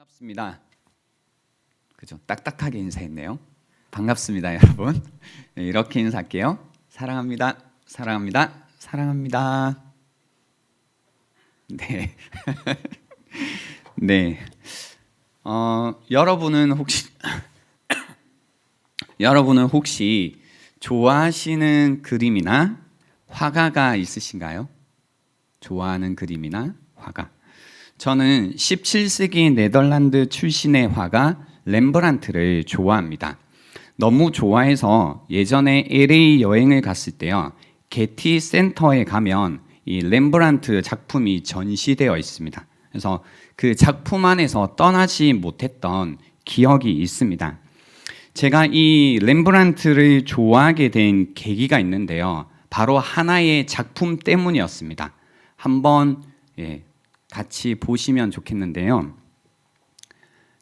반갑습니다. 그죠? 딱딱하게 인사했네요. 반갑습니다, 여러분. 네, 이렇게 인사할게요. 사랑합니다. 사랑합니다. 사랑합니다. 네. 네. 여러분은 혹시 좋아하시는 그림이나 화가가 있으신가요? 좋아하는 그림이나 화가. 저는 17세기 네덜란드 출신의 화가 렘브란트를 좋아합니다. 너무 좋아해서 예전에 LA 여행을 갔을 때요, 게티 센터에 가면 이 렘브란트 작품이 전시되어 있습니다. 그래서 그 작품 안에서 떠나지 못했던 기억이 있습니다. 제가 이 렘브란트를 좋아하게 된 계기가 있는데요, 바로 하나의 작품 때문이었습니다. 한번 같이 보시면 좋겠는데요.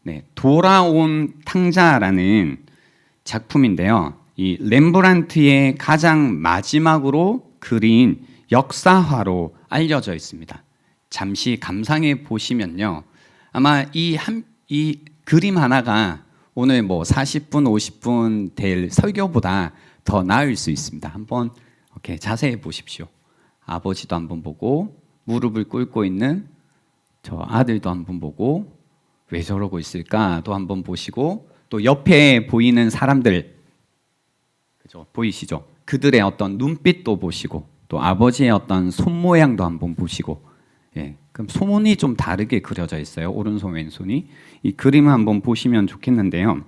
네, 돌아온 탕자라는 작품인데요. 이 렘브란트의 가장 마지막으로 그린 역사화로 알려져 있습니다. 잠시 감상해 보시면요, 아마 이 그림 하나가 오늘 40분, 50분 될 설교보다 더 나을 수 있습니다. 한번 이렇게 자세히 보십시오. 아버지도 한번 보고, 무릎을 꿇고 있는 저 아들도 한번 보고, 왜 저러고 있을까도 한번 보시고, 또 옆에 보이는 사람들, 그죠? 보이시죠? 그들의 어떤 눈빛도 보시고, 또 아버지의 어떤 손 모양도 한번 보시고, 그럼 손이 좀 다르게 그려져 있어요. 오른손 왼손이. 이 그림을 한번 보시면 좋겠는데요.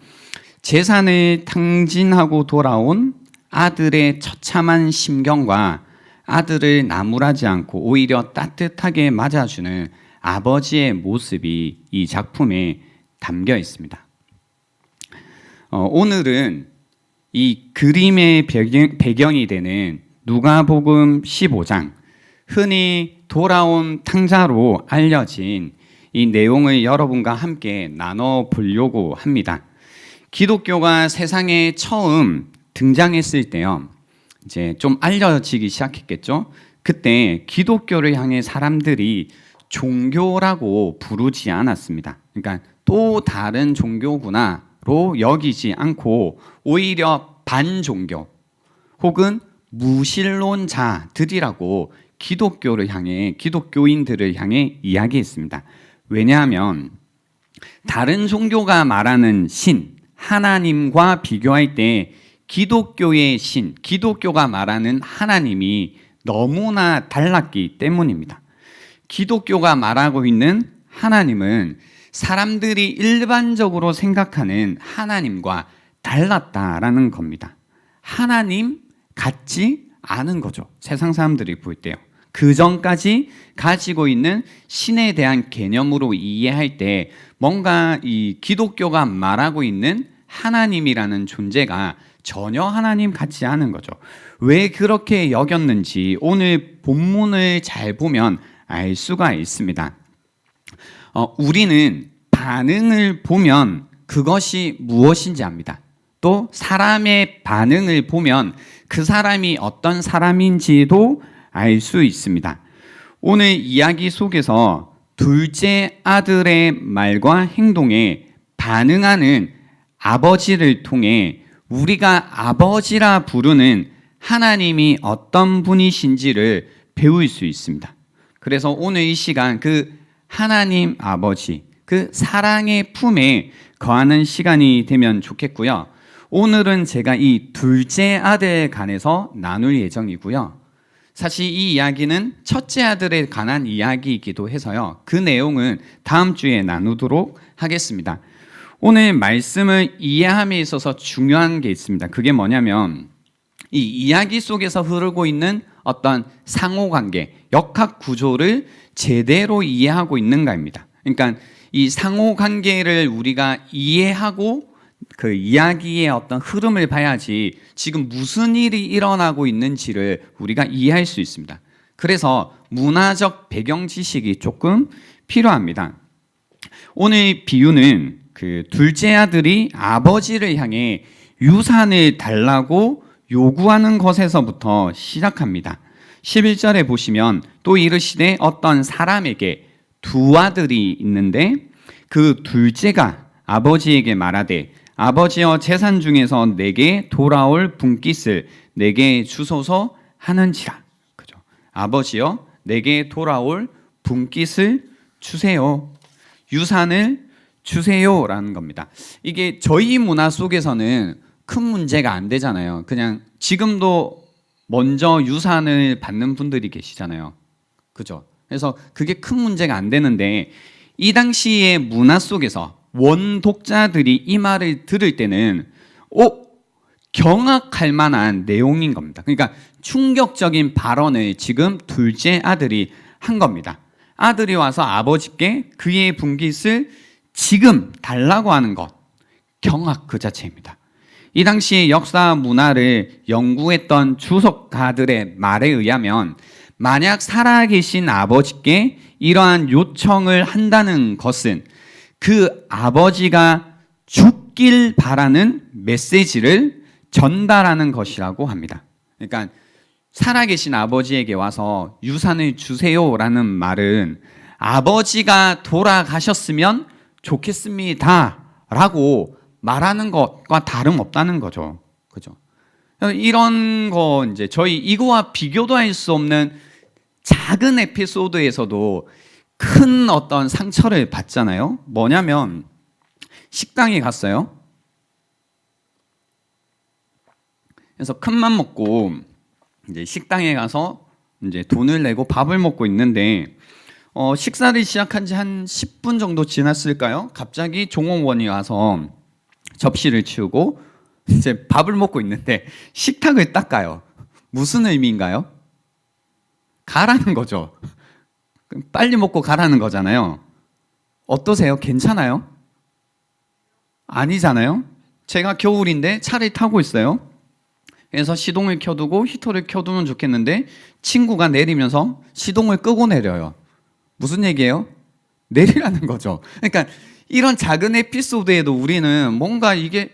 재산을 탕진하고 돌아온 아들의 처참한 심경과 아들을 나무라지 않고 오히려 따뜻하게 맞아주는 아버지의 모습이 이 작품에 담겨 있습니다. 오늘은 이 그림의 배경이 되는 누가복음 15장, 흔히 돌아온 탕자로 알려진 이 내용을 여러분과 함께 나눠보려고 합니다. 기독교가 세상에 처음 등장했을 때요, 이제 좀 알려지기 시작했겠죠. 그때 기독교를 향해 사람들이 종교라고 부르지 않았습니다. 그러니까 또 다른 종교구나로 여기지 않고 오히려 반종교 혹은 무신론자들이라고 기독교인들을 향해 이야기했습니다. 왜냐하면 다른 종교가 말하는 신, 하나님과 비교할 때 기독교의 신, 기독교가 말하는 하나님이 너무나 달랐기 때문입니다. 기독교가 말하고 있는 하나님은 사람들이 일반적으로 생각하는 하나님과 달랐다라는 겁니다. 하나님 같지 않은 거죠. 세상 사람들이 볼 때요. 그 전까지 가지고 있는 신에 대한 개념으로 이해할 때 뭔가 이 기독교가 말하고 있는 하나님이라는 존재가 전혀 하나님 같지 않은 거죠. 왜 그렇게 여겼는지 오늘 본문을 잘 보면 알 수가 있습니다. 우리는 반응을 보면 그것이 무엇인지 압니다. 또 사람의 반응을 보면 그 사람이 어떤 사람인지도 알 수 있습니다. 오늘 이야기 속에서 둘째 아들의 말과 행동에 반응하는 아버지를 통해 우리가 아버지라 부르는 하나님이 어떤 분이신지를 배울 수 있습니다. 그래서 오늘 이 시간 그 하나님 아버지, 그 사랑의 품에 거하는 시간이 되면 좋겠고요. 오늘은 제가 이 둘째 아들에 관해서 나눌 예정이고요. 사실 이 이야기는 첫째 아들에 관한 이야기이기도 해서요, 그 내용은 다음 주에 나누도록 하겠습니다. 오늘 말씀을 이해함에 있어서 중요한 게 있습니다. 그게 뭐냐면 이 이야기 속에서 흐르고 있는 어떤 상호관계, 역학 구조를 제대로 이해하고 있는가입니다. 그러니까 이 상호관계를 우리가 이해하고 그 이야기의 어떤 흐름을 봐야지 지금 무슨 일이 일어나고 있는지를 우리가 이해할 수 있습니다. 그래서 문화적 배경 지식이 조금 필요합니다. 오늘 비유는 그 둘째 아들이 아버지를 향해 유산을 달라고 요구하는 것에서부터 시작합니다. 11절에 보시면 또 이르시되 어떤 사람에게 두 아들이 있는데 그 둘째가 아버지에게 말하되 아버지여 재산 중에서 내게 돌아올 분깃을 내게 주소서 하는지라. 그죠? 아버지여 내게 돌아올 분깃을 주세요. 유산을 주세요라는 겁니다. 이게 저희 문화 속에서는 큰 문제가 안 되잖아요. 그냥 지금도 먼저 유산을 받는 분들이 계시잖아요. 그죠? 그래서 그게 큰 문제가 안 되는데 이 당시의 문화 속에서 원독자들이 이 말을 들을 때는 경악할 만한 내용인 겁니다. 그러니까 충격적인 발언을 지금 둘째 아들이 한 겁니다. 아들이 와서 아버지께 그의 분깃을 지금 달라고 하는 것, 경악 그 자체입니다. 이 당시의 역사 문화를 연구했던 주석가들의 말에 의하면 만약 살아계신 아버지께 이러한 요청을 한다는 것은 그 아버지가 죽길 바라는 메시지를 전달하는 것이라고 합니다. 그러니까 살아계신 아버지에게 와서 유산을 주세요라는 말은 아버지가 돌아가셨으면 좋겠습니다 라고 말하는 것과 다름없다는 거죠. 그죠? 이런 거 이제 저희 이거와 비교도 할 수 없는 작은 에피소드에서도 큰 어떤 상처를 받잖아요. 뭐냐면 식당에 갔어요. 그래서 큰맘 먹고 이제 식당에 가서 이제 돈을 내고 밥을 먹고 있는데 식사를 시작한 지 한 10분 정도 지났을까요? 갑자기 종업원이 와서 접시를 치우고 이제 밥을 먹고 있는데 식탁을 닦아요. 무슨 의미인가요? 가라는 거죠. 빨리 먹고 가라는 거잖아요. 어떠세요? 괜찮아요? 아니잖아요. 제가 겨울인데 차를 타고 있어요. 그래서 시동을 켜두고 히터를 켜두면 좋겠는데 친구가 내리면서 시동을 끄고 내려요. 무슨 얘기예요? 내리라는 거죠. 그러니까 이런 작은 에피소드에도 우리는 뭔가 이게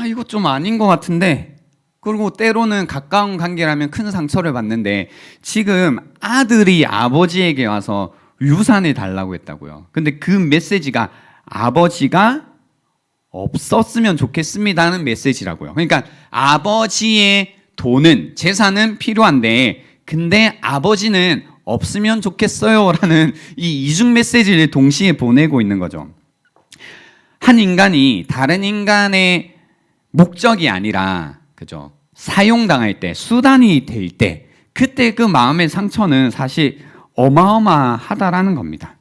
이거 좀 아닌 것 같은데, 그리고 때로는 가까운 관계라면 큰 상처를 받는데 지금 아들이 아버지에게 와서 유산을 달라고 했다고요. 근데 그 메시지가 아버지가 없었으면 좋겠습니다는 메시지라고요. 그러니까 아버지의 돈은 재산은 필요한데 근데 아버지는 없으면 좋겠어요라는 이 이중 메시지를 동시에 보내고 있는 거죠. 한 인간이 다른 인간의 목적이 아니라 그죠? 사용당할 때, 수단이 될 때, 그때 그 마음의 상처는 사실 어마어마하다라는 겁니다.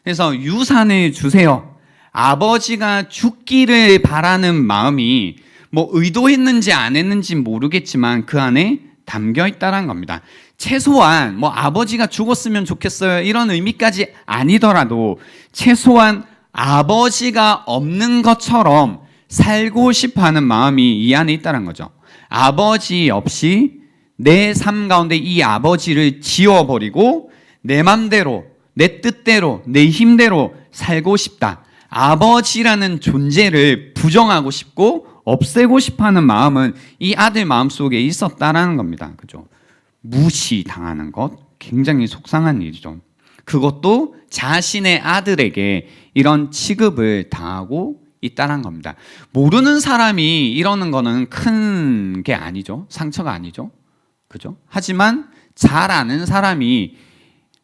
그래서 유산을 주세요. 아버지가 죽기를 바라는 마음이 뭐 의도했는지 안 했는지 모르겠지만 그 안에 담겨 있다는 겁니다. 최소한 뭐 아버지가 죽었으면 좋겠어요 이런 의미까지 아니더라도 최소한 아버지가 없는 것처럼 살고 싶어하는 마음이 이 안에 있다는 거죠. 아버지 없이 내 삶 가운데 이 아버지를 지워버리고 내 맘대로, 내 뜻대로, 내 힘대로 살고 싶다. 아버지라는 존재를 부정하고 싶고 없애고 싶어하는 마음은 이 아들 마음속에 있었다라는 겁니다. 그죠? 무시당하는 것 굉장히 속상한 일이죠. 그것도 자신의 아들에게 이런 취급을 당하고 있다는 겁니다. 모르는 사람이 이러는 거는 큰 게 아니죠. 상처가 아니죠. 그죠? 하지만 잘 아는 사람이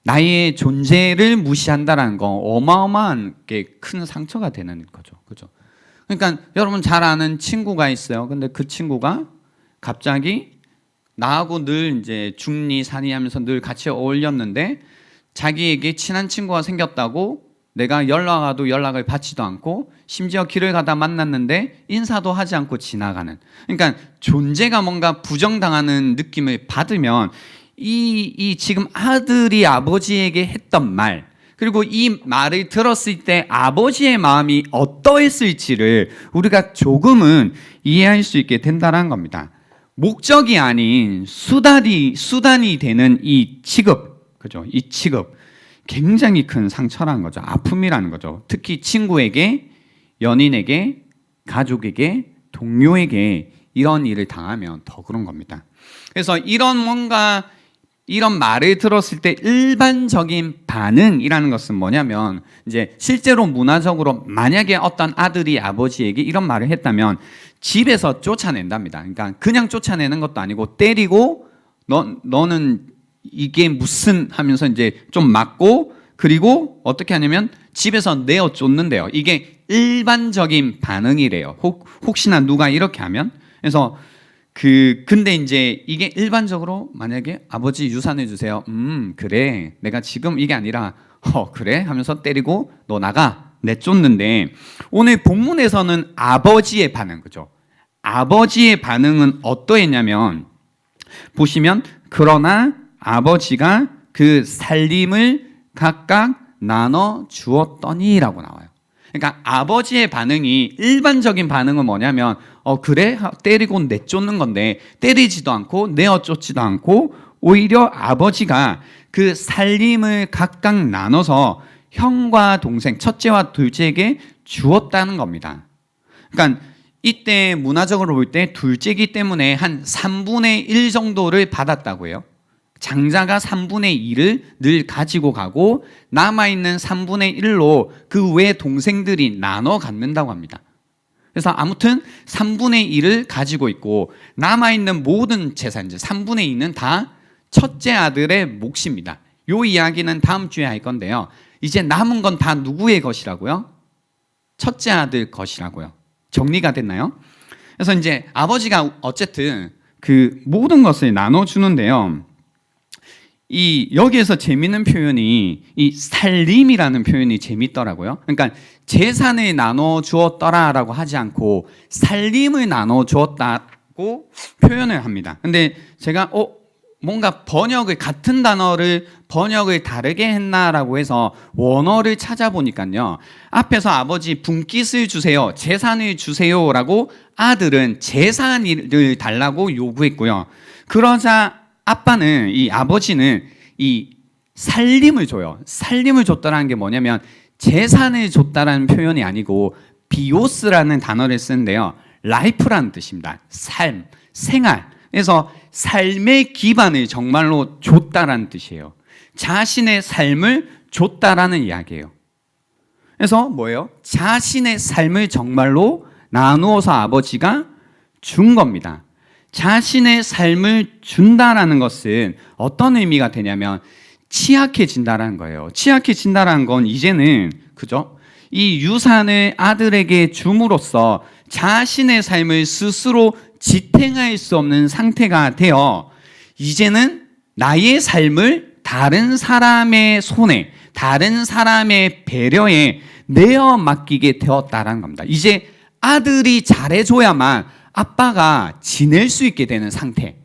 나의 존재를 무시한다는 건 어마어마한 게 큰 상처가 되는 거죠. 그죠? 그러니까 여러분 잘 아는 친구가 있어요. 근데 그 친구가 갑자기 나하고 늘 이제 중리 산이 하면서 늘 같이 어울렸는데 자기에게 친한 친구가 생겼다고 내가 연락 와도 연락을 받지도 않고 심지어 길을 가다 만났는데 인사도 하지 않고 지나가는, 그러니까 존재가 뭔가 부정당하는 느낌을 받으면 이 지금 아들이 아버지에게 했던 말, 그리고 이 말을 들었을 때 아버지의 마음이 어떠했을지를 우리가 조금은 이해할 수 있게 된다는 겁니다. 목적이 아닌 수단이 되는 이 취급, 그죠? 이 취급 굉장히 큰 상처라는 거죠. 아픔이라는 거죠. 특히 친구에게, 연인에게, 가족에게, 동료에게 이런 일을 당하면 더 그런 겁니다. 그래서 이런 뭔가 이런 말을 들었을 때 일반적인 반응이라는 것은 뭐냐면 이제 실제로 문화적으로 만약에 어떤 아들이 아버지에게 이런 말을 했다면 집에서 쫓아낸답니다. 그러니까 그냥 쫓아내는 것도 아니고 때리고 너는 이게 무슨 하면서 이제 좀 맞고 그리고 어떻게 하냐면 집에서 내어 쫓는데요. 이게 일반적인 반응이래요. 혹시나 누가 이렇게 하면 그래서 근데 이제 이게 일반적으로 만약에 아버지 유산을 주세요. 그래. 내가 지금 이게 아니라 그래 하면서 때리고 너 나가 내쫓는데 오늘 본문에서는 아버지의 반응 그죠? 아버지의 반응은 어떠했냐면 보시면 그러나 아버지가 그 살림을 각각 나눠 주었더니라고 나와요. 그러니까 아버지의 반응이 일반적인 반응은 뭐냐면 그래 때리고 내쫓는 건데 때리지도 않고 내어 쫓지도 않고 오히려 아버지가 그 살림을 각각 나눠서 형과 동생 첫째와 둘째에게 주었다는 겁니다. 그러니까 이때 문화적으로 볼 때 둘째이기 때문에 한 3분의 1 정도를 받았다고 해요. 장자가 3분의 2를 늘 가지고 가고 남아있는 3분의 1로 그 외 동생들이 나눠 갖는다고 합니다. 그래서 아무튼 3분의 1을 가지고 있고 남아있는 모든 재산, 이제 3분의 2는 다 첫째 아들의 몫입니다. 이 이야기는 다음 주에 할 건데요. 이제 남은 건 다 누구의 것이라고요? 첫째 아들 것이라고요. 정리가 됐나요? 그래서 이제 아버지가 어쨌든 그 모든 것을 나눠주는데요. 여기에서 재밌는 표현이 이 살림이라는 표현이 재밌더라고요. 그러니까 재산을 나눠 주었더라라고 하지 않고 살림을 나눠 주었다고 표현을 합니다. 근데 제가 뭔가 같은 단어를 번역을 다르게 했나라고 해서 원어를 찾아보니까요. 앞에서 아버지 분깃을 주세요. 재산을 주세요라고 아들은 재산을 달라고 요구했고요. 그러자 이 아버지는 이 살림을 줘요. 살림을 줬다라는 게 뭐냐면 재산을 줬다라는 표현이 아니고 비오스라는 단어를 쓰는데요. 라이프라는 뜻입니다. 삶, 생활. 그래서 삶의 기반을 정말로 줬다라는 뜻이에요. 자신의 삶을 줬다라는 이야기예요. 그래서 뭐예요? 자신의 삶을 정말로 나누어서 아버지가 준 겁니다. 자신의 삶을 준다라는 것은 어떤 의미가 되냐면 취약해진다라는 거예요. 취약해진다라는 건 이제는 그죠? 이 유산을 아들에게 줌으로써 자신의 삶을 스스로 지탱할 수 없는 상태가 되어 이제는 나의 삶을 다른 사람의 손에, 다른 사람의 배려에 내어 맡기게 되었다라는 겁니다. 이제 아들이 잘해줘야만 아빠가 지낼 수 있게 되는 상태.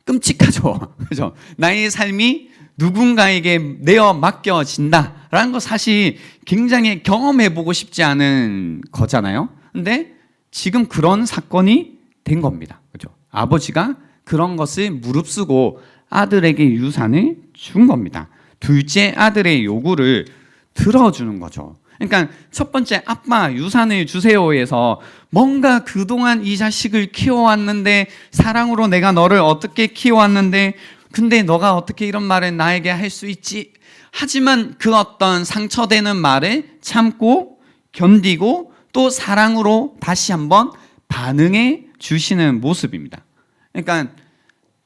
끔찍하죠. 그죠? 나의 삶이 누군가에게 내어 맡겨진다라는 거 사실 굉장히 경험해보고 싶지 않은 거잖아요. 근데 지금 그런 사건이 된 겁니다. 그죠? 아버지가 그런 것을 무릅쓰고 아들에게 유산을 준 겁니다. 둘째 아들의 요구를 들어주는 거죠. 그러니까 첫 번째 아빠 유산을 주세요에서 뭔가 그동안 이 자식을 키워왔는데 사랑으로 내가 너를 어떻게 키워왔는데 근데 너가 어떻게 이런 말을 나에게 할 수 있지? 하지만 그 어떤 상처되는 말을 참고 견디고 또 사랑으로 다시 한번 반응해 주시는 모습입니다. 그러니까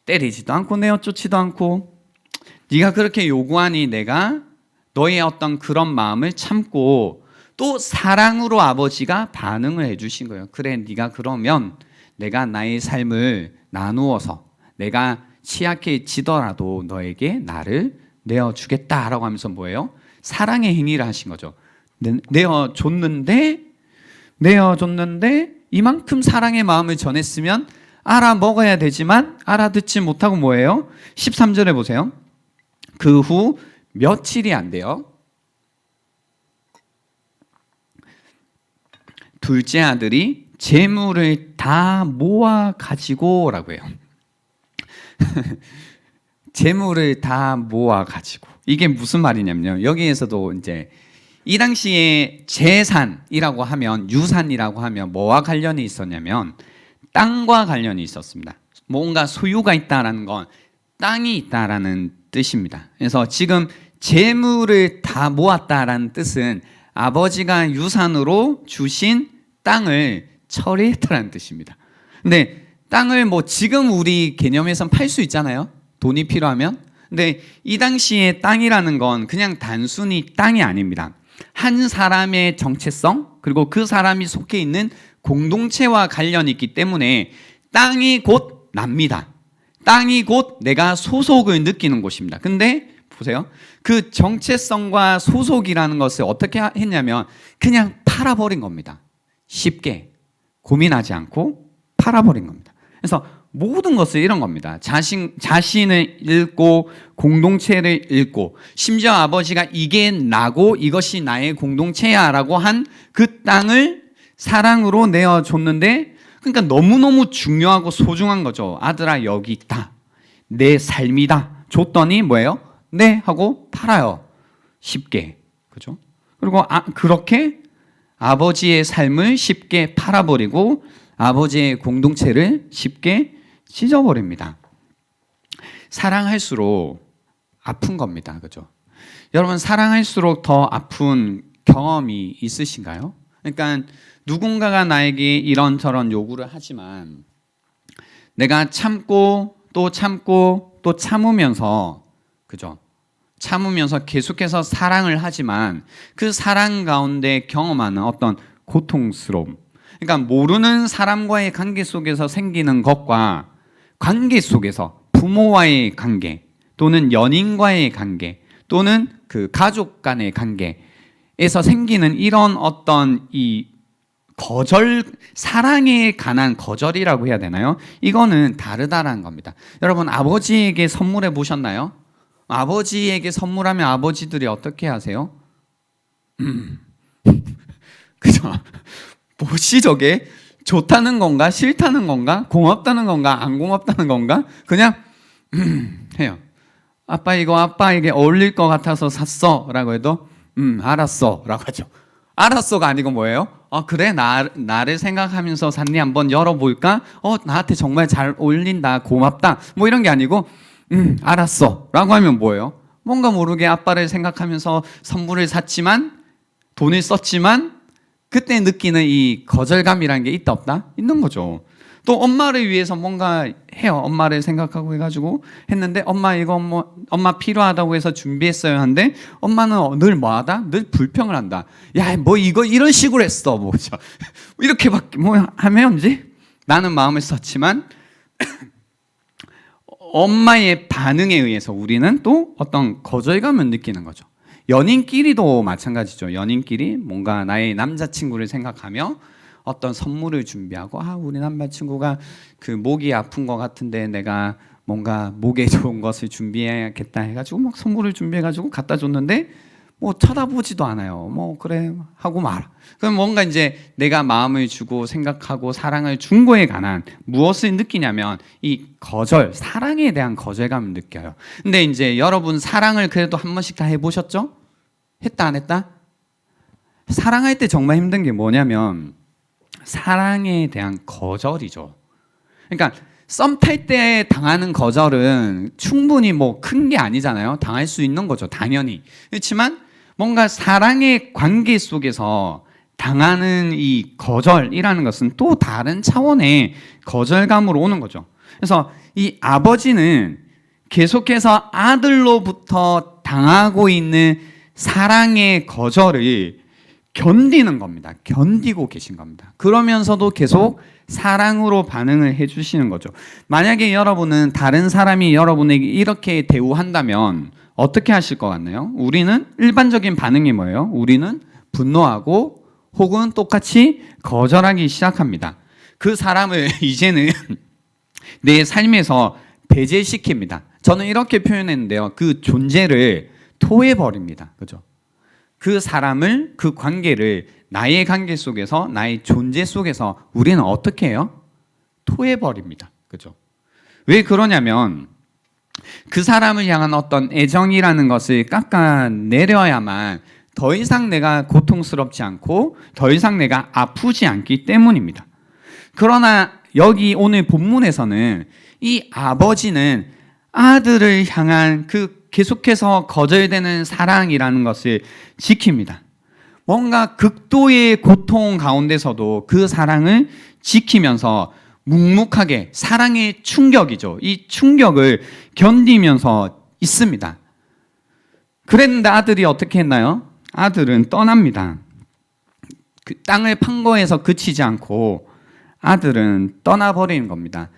때리지도 않고 내어쫓지도 않고 네가 그렇게 요구하니 내가 너의 어떤 그런 마음을 참고 또 사랑으로 아버지가 반응을 해주신 거예요. 그래 네가 그러면 내가 나의 삶을 나누어서 내가 취약해지더라도 너에게 나를 내어주겠다라고 하면서 뭐예요? 사랑의 행위를 하신 거죠. 내어줬는데 이만큼 사랑의 마음을 전했으면 알아먹어야 되지만 알아듣지 못하고 뭐예요? 13절에 보세요. 그 후 며칠이 안 돼요. 둘째 아들이 재물을 다 모아 가지고라고 해요. 재물을 다 모아 가지고 이게 무슨 말이냐면요. 여기에서도 이제 이 당시에 재산이라고 하면 유산이라고 하면 뭐와 관련이 있었냐면 땅과 관련이 있었습니다. 뭔가 소유가 있다라는 건 땅이 있다라는 뜻입니다. 그래서 지금 재물을 다 모았다라는 뜻은 아버지가 유산으로 주신 땅을 처리했다라는 뜻입니다. 근데 땅을 뭐 지금 우리 개념에선 팔 수 있잖아요. 돈이 필요하면. 근데 이 당시에 땅이라는 건 그냥 단순히 땅이 아닙니다. 한 사람의 정체성 그리고 그 사람이 속해 있는 공동체와 관련이 있기 때문에 땅이 곧 납니다. 땅이 곧 내가 소속을 느끼는 곳입니다. 근데 보세요. 그 정체성과 소속이라는 것을 어떻게 했냐면 그냥 팔아버린 겁니다. 쉽게 고민하지 않고 팔아버린 겁니다. 그래서 모든 것을 이런 겁니다. 자신을 잃고 공동체를 잃고 심지어 아버지가 이게 나고 이것이 나의 공동체야 라고 한 그 땅을 사랑으로 내어줬는데 그러니까 너무너무 중요하고 소중한 거죠. 아들아 여기 있다. 내 삶이다. 줬더니 뭐예요? 네 하고 팔아요. 쉽게. 그죠? 그리고 그렇게 아버지의 삶을 쉽게 팔아버리고 아버지의 공동체를 쉽게 찢어버립니다. 사랑할수록 아픈 겁니다. 그죠? 여러분 사랑할수록 더 아픈 경험이 있으신가요? 그러니까 누군가가 나에게 이런저런 요구를 하지만 내가 참고 또 참고 또 참으면서 그죠? 참으면서 계속해서 사랑을 하지만 그 사랑 가운데 경험하는 어떤 고통스러움. 그러니까 모르는 사람과의 관계 속에서 생기는 것과 관계 속에서 부모와의 관계 또는 연인과의 관계 또는 그 가족 간의 관계에서 생기는 이런 어떤 이 거절, 사랑에 관한 거절이라고 해야 되나요? 이거는 다르다라는 겁니다. 여러분 아버지에게 선물해 보셨나요? 아버지에게 선물하면 아버지들이 어떻게 하세요? 그죠? 뭐지 저게? 좋다는 건가? 싫다는 건가? 고맙다는 건가? 안 고맙다는 건가? 그냥 해요. 아빠 이거 아빠에게 어울릴 것 같아서 샀어 라고 해도 알았어 라고 하죠. 알았어가 아니고 뭐예요? 그래 나를 생각하면서 샀니? 한번 열어볼까? 나한테 정말 잘 어울린다 고맙다 뭐 이런 게 아니고 알았어 라고 하면 뭐예요? 뭔가 모르게 아빠를 생각하면서 선물을 샀지만 돈을 썼지만 그때 느끼는 이 거절감이라는 게 있다 없다? 있는 거죠. 또 엄마를 위해서 뭔가 해요. 엄마를 생각하고 해가지고 했는데 엄마 이거 뭐 엄마 필요하다고 해서 준비했어요 한데 엄마는 늘 뭐하다? 늘 불평을 한다. 야 뭐 이거 이런 식으로 했어 뭐죠? 이렇게밖에 뭐 하면 이제 나는 마음을 썼지만 엄마의 반응에 의해서 우리는 또 어떤 거절감을 느끼는 거죠. 연인끼리도 마찬가지죠. 연인끼리 뭔가 나의 남자친구를 생각하며 어떤 선물을 준비하고 우리 남자친구가 그 목이 아픈 것 같은데 내가 뭔가 목에 좋은 것을 준비해야겠다 해가지고 막 선물을 준비해가지고 갖다 줬는데 뭐 쳐다보지도 않아요. 뭐 그래 하고 말아. 그럼 뭔가 이제 내가 마음을 주고 생각하고 사랑을 준 거에 관한 무엇을 느끼냐면 이 거절, 사랑에 대한 거절감을 느껴요. 근데 이제 여러분 사랑을 그래도 한 번씩 다 해보셨죠? 했다 안 했다? 사랑할 때 정말 힘든 게 뭐냐면 사랑에 대한 거절이죠. 그러니까 썸 탈 때 당하는 거절은 충분히 뭐 큰 게 아니잖아요. 당할 수 있는 거죠. 당연히. 그렇지만 뭔가 사랑의 관계 속에서 당하는 이 거절이라는 것은 또 다른 차원의 거절감으로 오는 거죠. 그래서 이 아버지는 계속해서 아들로부터 당하고 있는 사랑의 거절을 견디는 겁니다. 견디고 계신 겁니다. 그러면서도 계속 사랑으로 반응을 해주시는 거죠. 만약에 여러분은 다른 사람이 여러분에게 이렇게 대우한다면 어떻게 하실 것 같나요? 우리는 일반적인 반응이 뭐예요? 우리는 분노하고 혹은 똑같이 거절하기 시작합니다. 그 사람을 이제는 내 삶에서 배제시킵니다. 저는 이렇게 표현했는데요. 그 존재를 토해버립니다. 그죠? 그 사람을, 그 관계를 나의 관계 속에서, 나의 존재 속에서 우리는 어떻게 해요? 토해버립니다. 그죠? 왜 그러냐면 그 사람을 향한 어떤 애정이라는 것을 깎아내려야만 더 이상 내가 고통스럽지 않고 더 이상 내가 아프지 않기 때문입니다. 그러나 여기 오늘 본문에서는 이 아버지는 아들을 향한 그 계속해서 거절되는 사랑이라는 것을 지킵니다. 뭔가 극도의 고통 가운데서도 그 사랑을 지키면서 묵묵하게, 사랑의 충격이죠. 이 충격을 견디면서 있습니다. 그랬는데 아들이 어떻게 했나요? 아들은 떠납니다. 그 땅을 판 거에서 그치지 않고 아들은 떠나버리는 겁니다.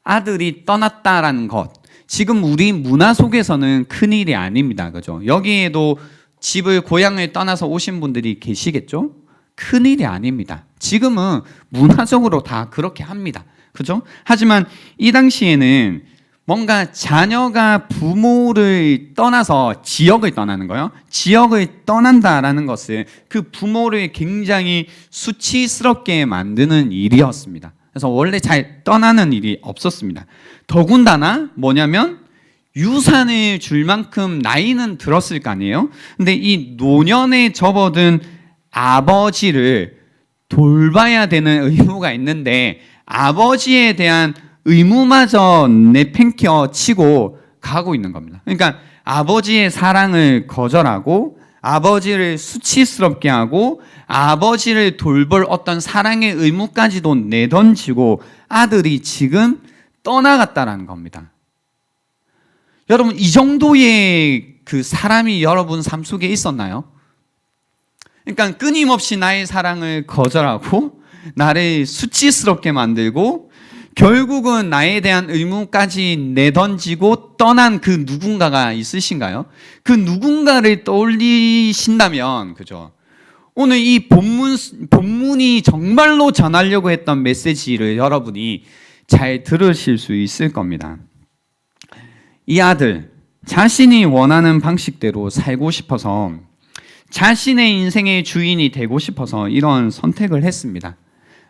아들이 떠났다라는 것, 지금 우리 문화 속에서는 큰일이 아닙니다. 그죠? 여기에도 집을, 고향을 떠나서 오신 분들이 계시겠죠? 큰일이 아닙니다. 지금은 문화적으로 다 그렇게 합니다. 그죠? 하지만 이 당시에는 뭔가 자녀가 부모를 떠나서 지역을 떠나는 거예요. 지역을 떠난다라는 것은 그 부모를 굉장히 수치스럽게 만드는 일이었습니다. 그래서 원래 잘 떠나는 일이 없었습니다. 더군다나 뭐냐면 유산을 줄 만큼 나이는 들었을 거 아니에요. 근데 이 노년에 접어든 아버지를 돌봐야 되는 의무가 있는데 아버지에 대한 의무마저 내팽겨 치고 가고 있는 겁니다. 그러니까 아버지의 사랑을 거절하고 아버지를 수치스럽게 하고 아버지를 돌볼 어떤 사랑의 의무까지도 내던지고 아들이 지금 떠나갔다라는 겁니다. 여러분, 이 정도의 그 사람이 여러분 삶 속에 있었나요? 그러니까 끊임없이 나의 사랑을 거절하고 나를 수치스럽게 만들고 결국은 나에 대한 의무까지 내던지고 떠난 그 누군가가 있으신가요? 그 누군가를 떠올리신다면, 그죠? 오늘 이 본문이 정말로 전하려고 했던 메시지를 여러분이 잘 들으실 수 있을 겁니다. 이 아들, 자신이 원하는 방식대로 살고 싶어서, 자신의 인생의 주인이 되고 싶어서 이런 선택을 했습니다.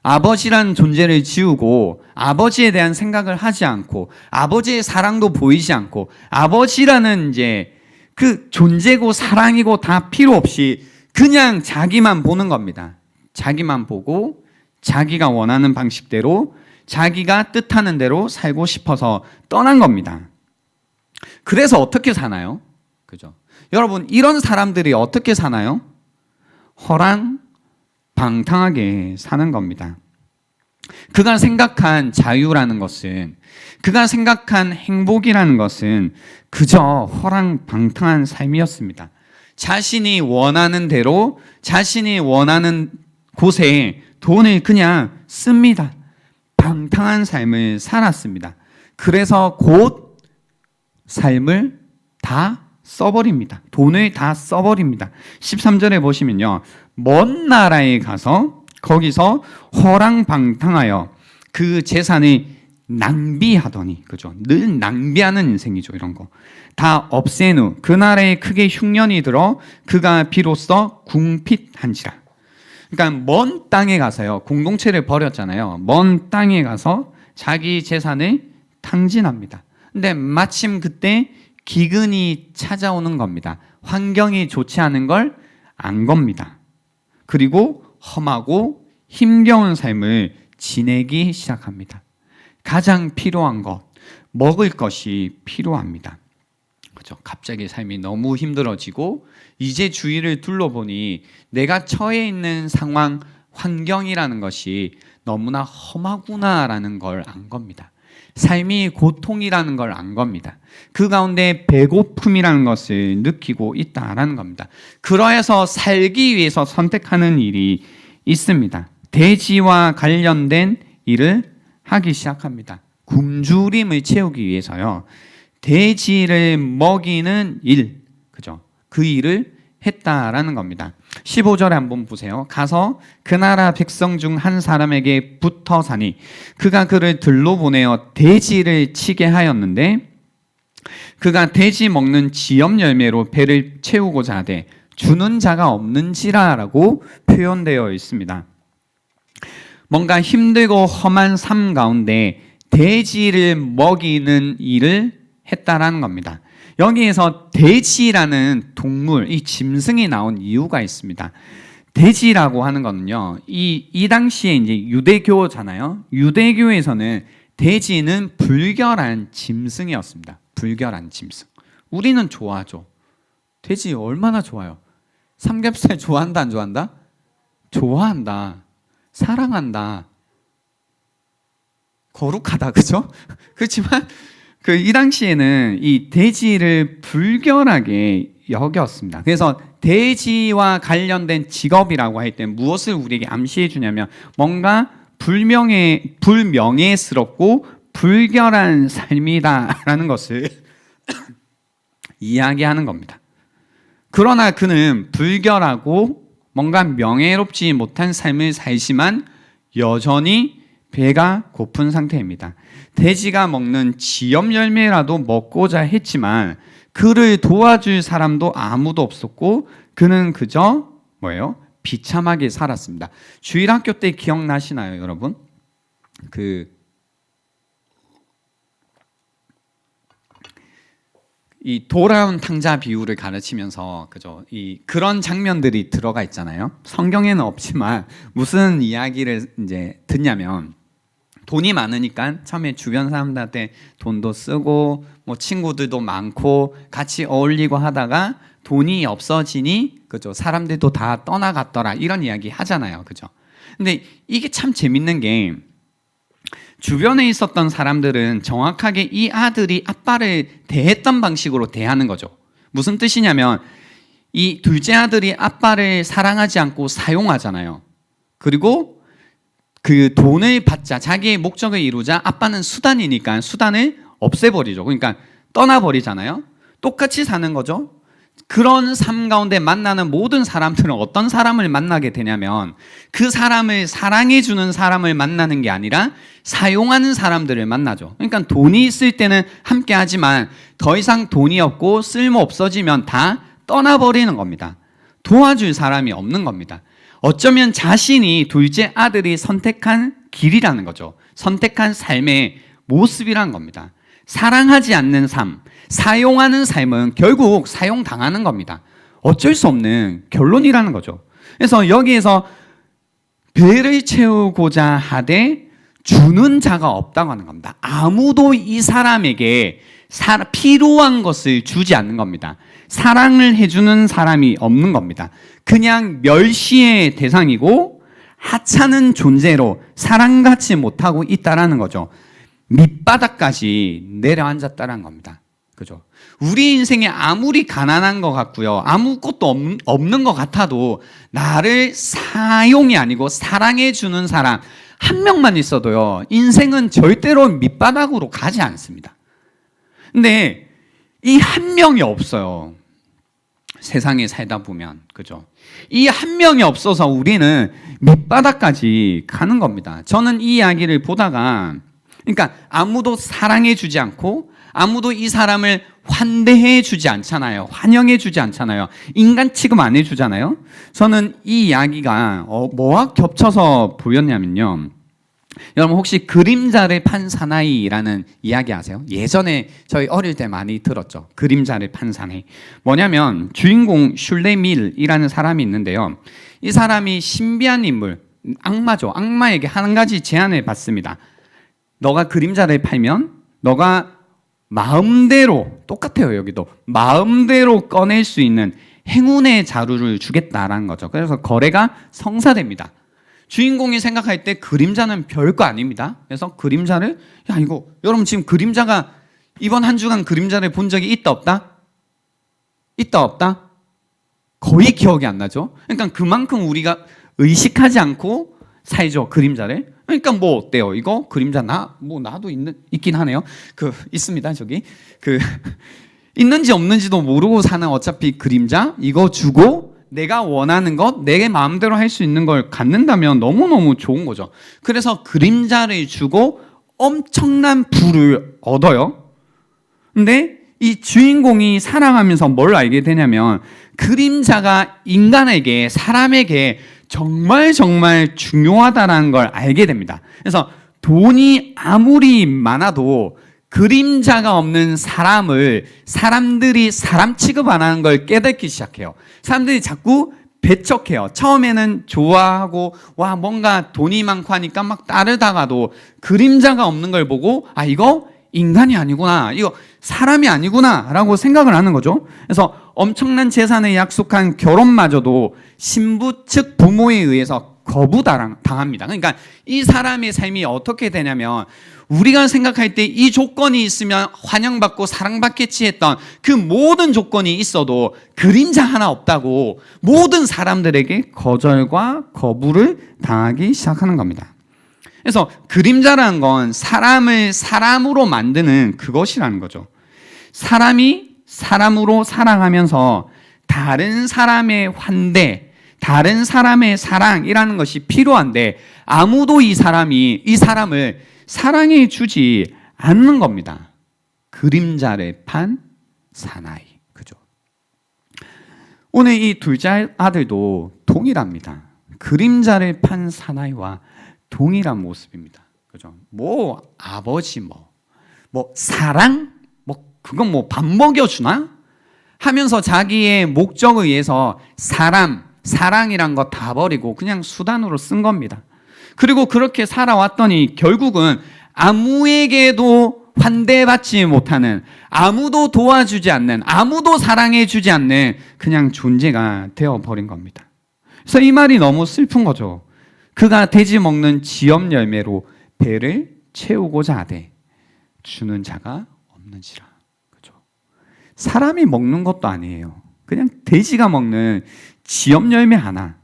아버지란 존재를 지우고 아버지에 대한 생각을 하지 않고 아버지의 사랑도 보이지 않고 아버지라는 이제 그 존재고 사랑이고 다 필요 없이 그냥 자기만 보는 겁니다. 자기만 보고 자기가 원하는 방식대로 자기가 뜻하는 대로 살고 싶어서 떠난 겁니다. 그래서 어떻게 사나요? 그죠? 여러분, 이런 사람들이 어떻게 사나요? 허랑방탕하게 사는 겁니다. 그가 생각한 자유라는 것은, 그가 생각한 행복이라는 것은 그저 허랑방탕한 삶이었습니다. 자신이 원하는 대로 자신이 원하는 곳에 돈을 그냥 씁니다. 방탕한 삶을 살았습니다. 그래서 곧 삶을 다 써버립니다. 돈을 다 써버립니다. 13절에 보시면요, 먼 나라에 가서 거기서 허랑방탕하여 그 재산을 낭비하더니, 그죠? 늘 낭비하는 인생이죠. 이런 거 다 없앤 후 그 나라에 크게 흉년이 들어 그가 비로소 궁핍한지라. 그러니까 먼 땅에 가서요, 공동체를 버렸잖아요. 먼 땅에 가서 자기 재산을 탕진합니다. 근데 마침 그때 기근이 찾아오는 겁니다. 환경이 좋지 않은 걸 안 겁니다. 그리고 험하고 힘겨운 삶을 지내기 시작합니다. 가장 필요한 것, 먹을 것이 필요합니다. 그죠? 갑자기 삶이 너무 힘들어지고 이제 주위를 둘러보니 내가 처해 있는 상황, 환경이라는 것이 너무나 험하구나라는 걸 안 겁니다. 삶이 고통이라는 걸 안 겁니다. 그 가운데 배고픔이라는 것을 느끼고 있다라는 겁니다. 그러해서 살기 위해서 선택하는 일이 있습니다. 돼지와 관련된 일을 하기 시작합니다. 굶주림을 채우기 위해서요, 돼지를 먹이는 일, 그죠? 그 일을 했다라는 겁니다. 15절에 한번 보세요. 가서 그 나라 백성 중 한 사람에게 붙어 사니 그가 그를 들로 보내어 돼지를 치게 하였는데 그가 돼지 먹는 지엽 열매로 배를 채우고자 하되 주는 자가 없는지라라고 표현되어 있습니다. 뭔가 힘들고 험한 삶 가운데 돼지를 먹이는 일을 했다라는 겁니다. 여기에서 돼지라는 동물, 이 짐승이 나온 이유가 있습니다. 돼지라고 하는 거는요, 이 당시에 이제 유대교잖아요. 유대교에서는 돼지는 불결한 짐승이었습니다. 불결한 짐승. 우리는 좋아하죠. 돼지 얼마나 좋아요. 삼겹살 좋아한다 안 좋아한다? 좋아한다. 사랑한다. 거룩하다, 그죠? 그렇지만 이 당시에는 이 돼지를 불결하게 여겼습니다. 그래서 돼지와 관련된 직업이라고 할 때 무엇을 우리에게 암시해 주냐면 뭔가 불명예스럽고 불결한 삶이다라는 것을 이야기하는 겁니다. 그러나 그는 불결하고 뭔가 명예롭지 못한 삶을 살지만 여전히 배가 고픈 상태입니다. 돼지가 먹는 지엽 열매라도 먹고자 했지만 그를 도와줄 사람도 아무도 없었고 그는 그저 뭐예요? 비참하게 살았습니다. 주일학교 때 기억나시나요, 여러분? 이 돌아온 탕자 비유를 가르치면서 그런 장면들이 들어가 있잖아요. 성경에는 없지만 무슨 이야기를 이제 듣냐면 돈이 많으니까 처음에 주변 사람들한테 돈도 쓰고 뭐 친구들도 많고 같이 어울리고 하다가 돈이 없어지니 그죠? 사람들도 다 떠나갔더라 이런 이야기 하잖아요. 그죠? 근데 이게 참 재밌는 게 주변에 있었던 사람들은 정확하게 이 아들이 아빠를 대했던 방식으로 대하는 거죠. 무슨 뜻이냐면 이 둘째 아들이 아빠를 사랑하지 않고 사용하잖아요. 그리고 그 돈을 받자 자기의 목적을 이루자 아빠는 수단이니까 수단을 없애버리죠. 그러니까 떠나버리잖아요. 똑같이 사는 거죠. 그런 삶 가운데 만나는 모든 사람들은 어떤 사람을 만나게 되냐면 그 사람을 사랑해주는 사람을 만나는 게 아니라 사용하는 사람들을 만나죠. 그러니까 돈이 있을 때는 함께 하지만 더 이상 돈이 없고 쓸모 없어지면 다 떠나버리는 겁니다. 도와줄 사람이 없는 겁니다. 어쩌면 자신이 둘째 아들이 선택한 길이라는 거죠. 선택한 삶의 모습이란 겁니다. 사랑하지 않는 삶, 사용하는 삶은 결국 사용당하는 겁니다. 어쩔 수 없는 결론이라는 거죠. 그래서 여기에서 배를 채우고자 하되 주는 자가 없다고 하는 겁니다. 아무도 이 사람에게 필요한 것을 주지 않는 겁니다. 사랑을 해주는 사람이 없는 겁니다. 그냥 멸시의 대상이고 하찮은 존재로 사랑받지 못하고 있다라는 거죠. 밑바닥까지 내려앉았다는 겁니다. 그죠? 우리 인생에 아무리 가난한 것 같고요, 아무것도 없는 것 같아도 나를 사용이 아니고 사랑해주는 사람 한 명만 있어도요, 인생은 절대로 밑바닥으로 가지 않습니다. 근데 이 한 명이 없어요. 세상에 살다 보면, 그죠? 이 한 명이 없어서 우리는 밑바닥까지 가는 겁니다. 저는 이 이야기를 보다가, 그러니까 아무도 사랑해 주지 않고 아무도 이 사람을 환대해 주지 않잖아요. 환영해 주지 않잖아요. 인간 취급 안 해 주잖아요. 저는 이 이야기가 뭐와 겹쳐서 보였냐면요. 여러분 혹시 그림자를 판 사나이라는 이야기 아세요? 예전에 저희 어릴 때 많이 들었죠. 그림자를 판 사나이. 뭐냐면 주인공 슐레밀이라는 사람이 있는데요. 이 사람이 신비한 인물, 악마죠. 악마에게 한 가지 제안을 받습니다. 너가 그림자를 팔면 너가 마음대로, 똑같아요 여기도, 마음대로 꺼낼 수 있는 행운의 자루를 주겠다라는 거죠. 그래서 거래가 성사됩니다. 주인공이 생각할 때 그림자는 별거 아닙니다. 그래서 그림자를, 이거 여러분 지금 그림자가 이번 한 주간 그림자를 본 적이 있다 없다? 있다 없다? 거의 기억이 안 나죠. 그러니까 그만큼 우리가 의식하지 않고 살죠, 그림자를. 그러니까 뭐 어때요? 이거 그림자 나도 있긴 하네요. 있습니다, 저기. 있는지 없는지도 모르고 사는 어차피 그림자 이거 주고 내가 원하는 것, 내 마음대로 할 수 있는 걸 갖는다면 너무너무 좋은 거죠. 그래서 그림자를 주고 엄청난 부를 얻어요. 근데 이 주인공이 살아가면서 뭘 알게 되냐면 그림자가 인간에게, 사람에게 정말 중요하다는 걸 알게 됩니다. 그래서 돈이 아무리 많아도 그림자가 없는 사람들이 사람 취급 안 하는 걸 깨닫기 시작해요. 사람들이 자꾸 배척해요. 처음에는 좋아하고 뭔가 돈이 많고 하니까 막 따르다가도 그림자가 없는 걸 보고 이거 인간이 아니구나, 이거 사람이 아니구나 라고 생각을 하는 거죠. 그래서 엄청난 재산을 약속한 결혼마저도 신부 측 부모에 의해서 거부당합니다. 그러니까 이 사람의 삶이 어떻게 되냐면, 우리가 생각할 때 이 조건이 있으면 환영받고 사랑받겠지 했던 그 모든 조건이 있어도 그림자 하나 없다고 모든 사람들에게 거절과 거부를 당하기 시작하는 겁니다. 그래서 그림자라는 건 사람을 사람으로 만드는 그것이라는 거죠. 사람이 사람으로 살아가면서 다른 사람의 환대, 다른 사람의 사랑이라는 것이 필요한데 아무도 이 사람을 사랑해 주지 않는 겁니다. 그림자를 판 사나이. 그죠? 오늘 이 둘째 아들도 동일합니다. 그림자를 판 사나이와 동일한 모습입니다. 그죠? 뭐 아버지 뭐 사랑? 그건 뭐 밥 먹여주나? 하면서 자기의 목적에 의해서 사랑이란 거 다 버리고 그냥 수단으로 쓴 겁니다. 그리고 그렇게 살아왔더니 결국은 아무에게도 환대받지 못하는, 아무도 도와주지 않는, 아무도 사랑해주지 않는 그냥 존재가 되어버린 겁니다. 그래서 이 말이 너무 슬픈 거죠. 그가 돼지 먹는 지엽 열매로 배를 채우고자 하되 주는 자가 없는지라. 그죠? 사람이 먹는 것도 아니에요. 그냥 돼지가 먹는 지엽 열매 하나,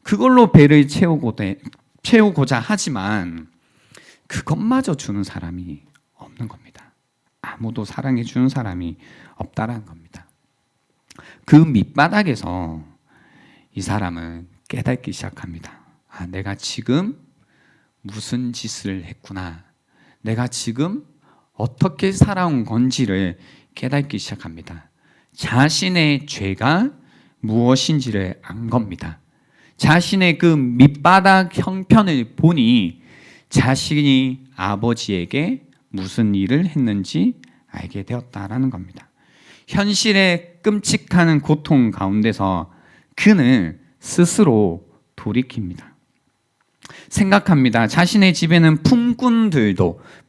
그걸로 배를 채우고자 하지만 그것마저 주는 사람이 없는 겁니다. 아무도 사랑해 주는 사람이 없다라는 겁니다. 그 밑바닥에서 이 사람은 깨닫기 시작합니다. 아, 내가 지금 무슨 짓을 했구나. 내가 지금 어떻게 살아온 건지를 깨닫기 시작합니다. 자신의 죄가 무엇인지를 안 겁니다. 자신의 그 밑바닥 형편을 보니 자신이 아버지에게 무슨 일을 했는지 알게 되었다라는 겁니다. 현실의 끔찍한 고통 가운데서 그는 스스로 돌이킵니다. 생각합니다. 자신의 집에는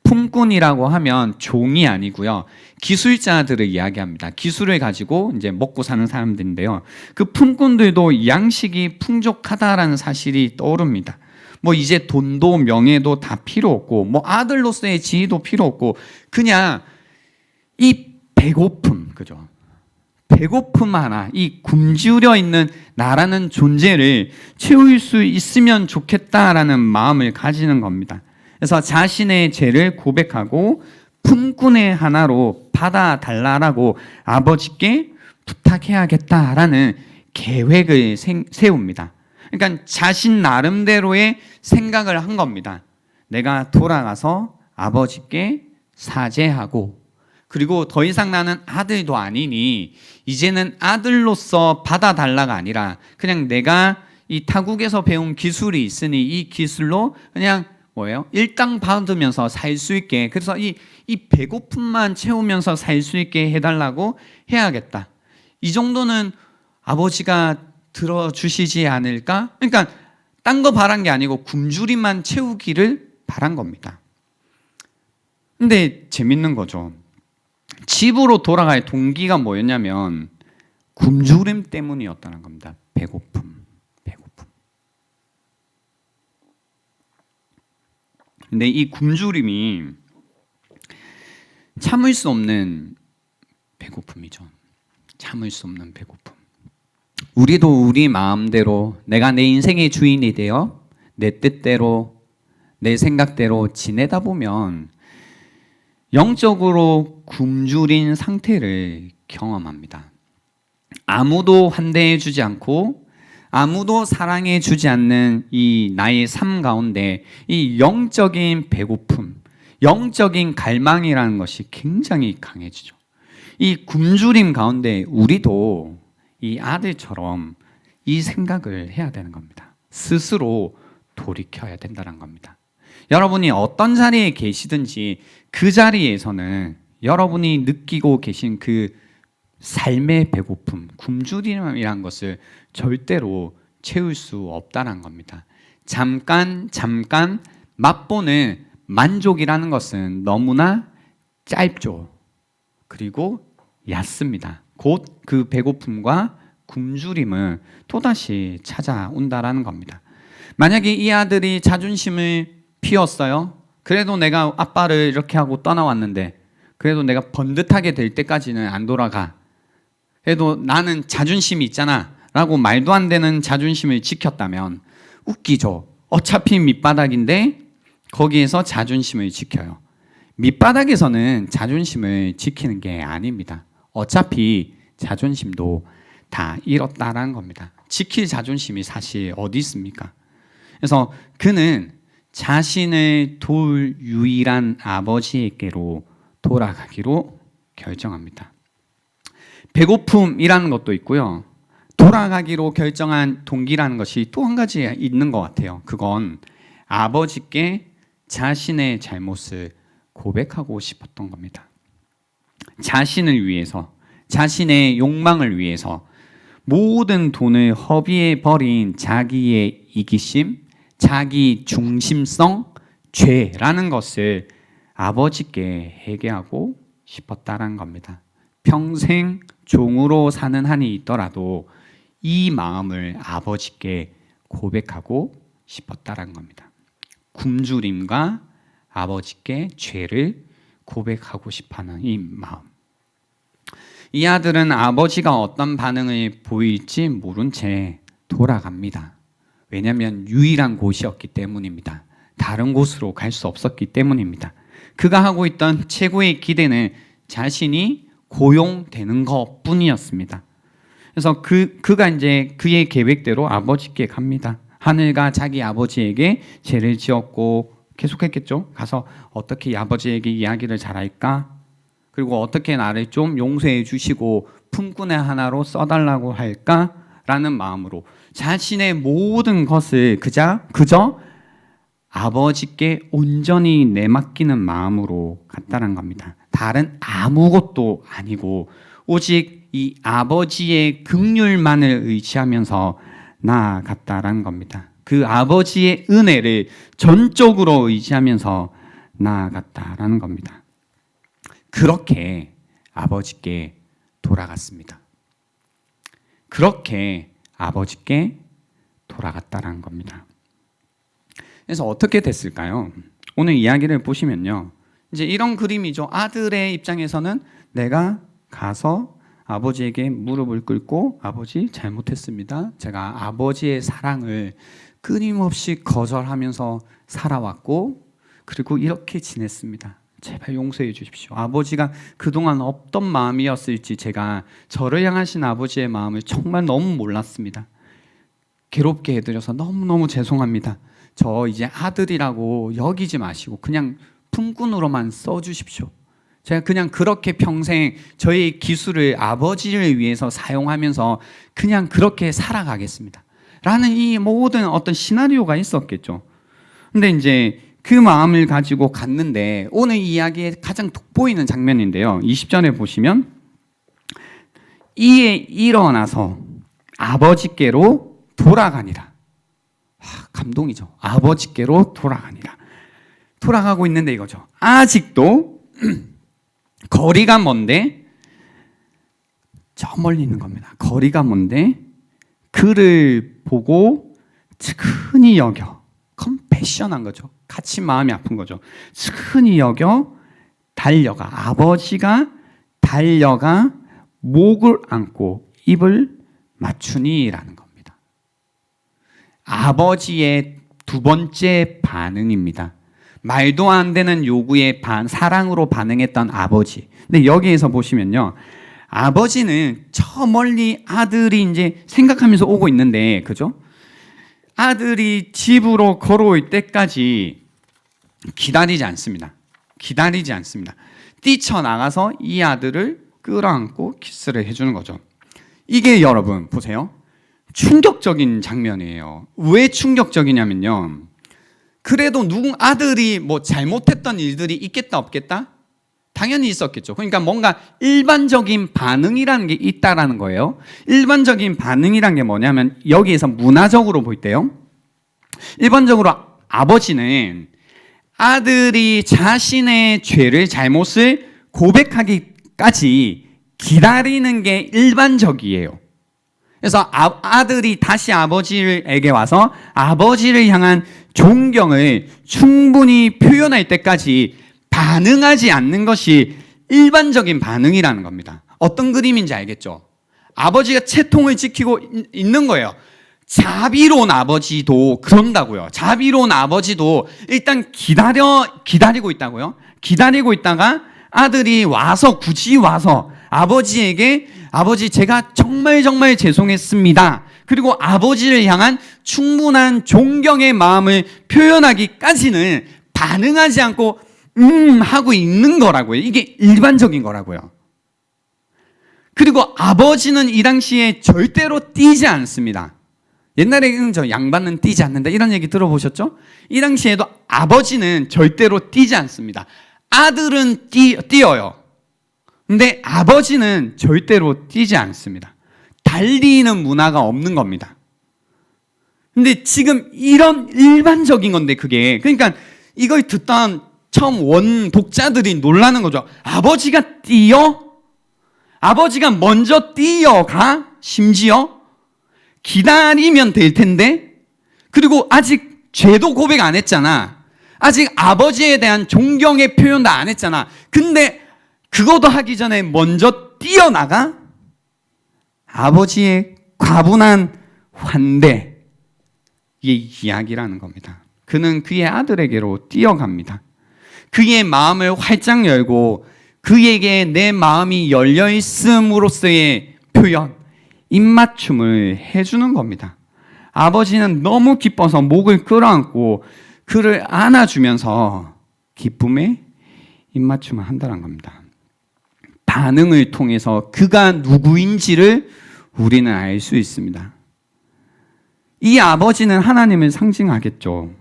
품꾼이라고 하면 종이 아니고요, 기술자들을 이야기합니다. 기술을 가지고 이제 먹고 사는 사람들인데요. 그 품꾼들도 양식이 풍족하다라는 사실이 떠오릅니다. 뭐 이제 돈도 명예도 다 필요 없고, 뭐 아들로서의 지위도 필요 없고, 그냥 이 배고픔, 그죠? 배고픔 하나, 이 굶주려 있는 나라는 존재를 채울 수 있으면 좋겠다라는 마음을 가지는 겁니다. 그래서 자신의 죄를 고백하고 품꾼의 하나로 받아달라고 아버지께 부탁해야겠다라는 계획을 세웁니다. 그러니까 자신 나름대로의 생각을 한 겁니다. 내가 돌아가서 아버지께 사죄하고, 그리고 더 이상 나는 아들도 아니니 이제는 아들로서 받아달라가 아니라 그냥 내가 이 타국에서 배운 기술이 있으니 이 기술로 그냥 일당 받으면서 살 수 있게, 그래서 이 배고픔만 채우면서 살 수 있게 해달라고 해야겠다. 이 정도는 아버지가 들어주시지 않을까? 그러니까 딴 거 바란 게 아니고 굶주림만 채우기를 바란 겁니다. 근데 재밌는 거죠. 집으로 돌아갈 동기가 뭐였냐면 굶주림 때문이었다는 겁니다. 배고픔. 근데 이 굶주림이 참을 수 없는 배고픔이죠. 참을 수 없는 배고픔. 우리도 우리 마음대로 내가 내 인생의 주인이 되어 내 뜻대로 내 생각대로 지내다 보면 영적으로 굶주린 상태를 경험합니다. 아무도 환대해 주지 않고 아무도 사랑해 주지 않는 이 나의 삶 가운데 이 영적인 배고픔, 영적인 갈망이라는 것이 굉장히 강해지죠. 이 굶주림 가운데 우리도 이 아들처럼 이 생각을 해야 되는 겁니다. 스스로 돌이켜야 된다는 겁니다. 여러분이 어떤 자리에 계시든지 그 자리에서는 여러분이 느끼고 계신 그 삶의 배고픔, 굶주림이라는 것을 절대로 채울 수 없다는 겁니다. 잠깐 맛보는 만족이라는 것은 너무나 짧죠. 그리고 얕습니다. 곧 그 배고픔과 굶주림을 또다시 찾아온다라는 겁니다. 만약에 이 아들이 자존심을 피웠어요. 그래도 내가 아빠를 이렇게 하고 떠나왔는데 그래도 내가 번듯하게 될 때까지는 안 돌아가. 그래도 나는 자존심이 있잖아 라고 말도 안 되는 자존심을 지켰다면 웃기죠. 어차피 밑바닥인데 거기에서 자존심을 지켜요. 밑바닥에서는 자존심을 지키는 게 아닙니다. 어차피 자존심도 다 잃었다라는 겁니다. 지킬 자존심이 사실 어디 있습니까? 그래서 그는 자신을 도울 유일한 아버지에게로 돌아가기로 결정합니다. 배고픔이라는 것도 있고요. 돌아가기로 결정한 동기라는 것이 또 한 가지 있는 것 같아요. 그건 아버지께 자신의 잘못을 고백하고 싶었던 겁니다. 자신을 위해서, 자신의 욕망을 위해서 모든 돈을 허비해 버린 자기의 이기심, 자기 중심성, 죄라는 것을 아버지께 회개하고 싶었다는 겁니다. 평생 종으로 사는 한이 있더라도 이 마음을 아버지께 고백하고 싶었다는 겁니다. 굶주림과 아버지께 죄를 고백하고 싶어하는 이 마음. 이 아들은 아버지가 어떤 반응을 보일지 모른 채 돌아갑니다. 왜냐하면 유일한 곳이었기 때문입니다. 다른 곳으로 갈 수 없었기 때문입니다. 그가 하고 있던 최고의 기대는 자신이 고용되는 것뿐이었습니다. 그래서 그가 이제 그의 계획대로 아버지께 갑니다. 하늘과 자기 아버지에게 죄를 지었고 계속했겠죠. 가서 어떻게 아버지에게 이야기를 잘할까? 그리고 어떻게 나를 좀 용서해 주시고 품꾼의 하나로 써달라고 할까? 라는 마음으로 자신의 모든 것을 그저 아버지께 온전히 내맡기는 마음으로 갔다는 겁니다. 다른 아무것도 아니고 오직 이 아버지의 긍휼만을 의지하면서 나아갔다라는 겁니다. 그 아버지의 은혜를 전적으로 의지하면서 나아갔다라는 겁니다. 그렇게 아버지께 돌아갔습니다. 그렇게 아버지께 돌아갔다라는 겁니다. 그래서 어떻게 됐을까요? 오늘 이야기를 보시면요. 이제 이런 그림이죠. 아들의 입장에서는 내가 가서 아버지에게 무릎을 꿇고 아버지 잘못했습니다. 제가 아버지의 사랑을 끊임없이 거절하면서 살아왔고 그리고 이렇게 지냈습니다. 제발 용서해 주십시오. 아버지가 그동안 어떤 마음이었을지 제가 저를 향하신 아버지의 마음을 정말 너무 몰랐습니다. 괴롭게 해드려서 너무너무 죄송합니다. 저 이제 아들이라고 여기지 마시고 그냥 품꾼으로만 써주십시오. 제가 그냥 그렇게 평생 저의 기술을 아버지를 위해서 사용하면서 그냥 그렇게 살아가겠습니다. 라는 이 모든 어떤 시나리오가 있었겠죠. 근데 이제 그 마음을 가지고 갔는데 오늘 이야기에 가장 돋보이는 장면인데요. 20절에 보시면 이에 일어나서 아버지께로 돌아가니라. 감동이죠. 아버지께로 돌아가니라. 돌아가고 있는데 이거죠. 아직도 거리가 먼데 저 멀리 있는 겁니다. 거리가 먼데 그를 보고 측은히 여겨 컴패션한 거죠. 같이 마음이 아픈 거죠. 측은히 여겨 달려가 아버지가 달려가 목을 안고 입을 맞추니라는 겁니다. 아버지의 두 번째 반응입니다. 말도 안 되는 요구에 사랑으로 반응했던 아버지. 근데 여기에서 보시면요. 아버지는 저 멀리 아들이 이제 생각하면서 오고 있는데, 그죠? 아들이 집으로 걸어올 때까지 기다리지 않습니다. 기다리지 않습니다. 뛰쳐나가서 이 아들을 끌어안고 키스를 해주는 거죠. 이게 여러분 보세요. 충격적인 장면이에요. 왜 충격적이냐면요. 그래도 아들이 뭐 잘못했던 일들이 있겠다 없겠다? 당연히 있었겠죠. 그러니까 뭔가 일반적인 반응이라는 게 있다라는 거예요. 일반적인 반응이란 게 뭐냐면 여기에서 문화적으로 볼 때요. 일반적으로 아버지는 아들이 자신의 죄를 잘못을 고백하기까지 기다리는 게 일반적이에요. 그래서 아들이 다시 아버지에게 와서 아버지를 향한 존경을 충분히 표현할 때까지 반응하지 않는 것이 일반적인 반응이라는 겁니다. 어떤 그림인지 알겠죠? 아버지가 채통을 지키고 있는 거예요. 자비로운 아버지도 그런다고요. 자비로운 아버지도 일단 기다리고 있다고요. 기다리고 있다가 아들이 와서 굳이 와서 아버지에게 아버지 제가 정말 죄송했습니다. 그리고 아버지를 향한 충분한 존경의 마음을 표현하기까지는 반응하지 않고 하고 있는 거라고요. 이게 일반적인 거라고요. 그리고 아버지는 이 당시에 절대로 뛰지 않습니다. 옛날에는 저 양반은 뛰지 않는다 이런 얘기 들어보셨죠? 이 당시에도 아버지는 절대로 뛰지 않습니다. 아들은 뛰어요. 근데 아버지는 절대로 뛰지 않습니다. 달리는 문화가 없는 겁니다. 근데 지금 이런 일반적인 건데 그게 그러니까 이걸 듣던 처음 원 독자들이 놀라는 거죠. 아버지가 뛰어? 아버지가 먼저 뛰어가? 심지어? 기다리면 될 텐데? 그리고 아직 죄도 고백 안 했잖아. 아직 아버지에 대한 존경의 표현도 안 했잖아. 근데 그것도 하기 전에 먼저 뛰어나가? 아버지의 과분한 환대의 이야기라는 겁니다. 그는 그의 아들에게로 뛰어갑니다. 그의 마음을 활짝 열고 그에게 내 마음이 열려 있음으로써의 표현, 입맞춤을 해주는 겁니다. 아버지는 너무 기뻐서 목을 끌어안고 그를 안아주면서 기쁨에 입맞춤을 한다는 겁니다. 반응을 통해서 그가 누구인지를 우리는 알 수 있습니다. 이 아버지는 하나님을 상징하겠죠.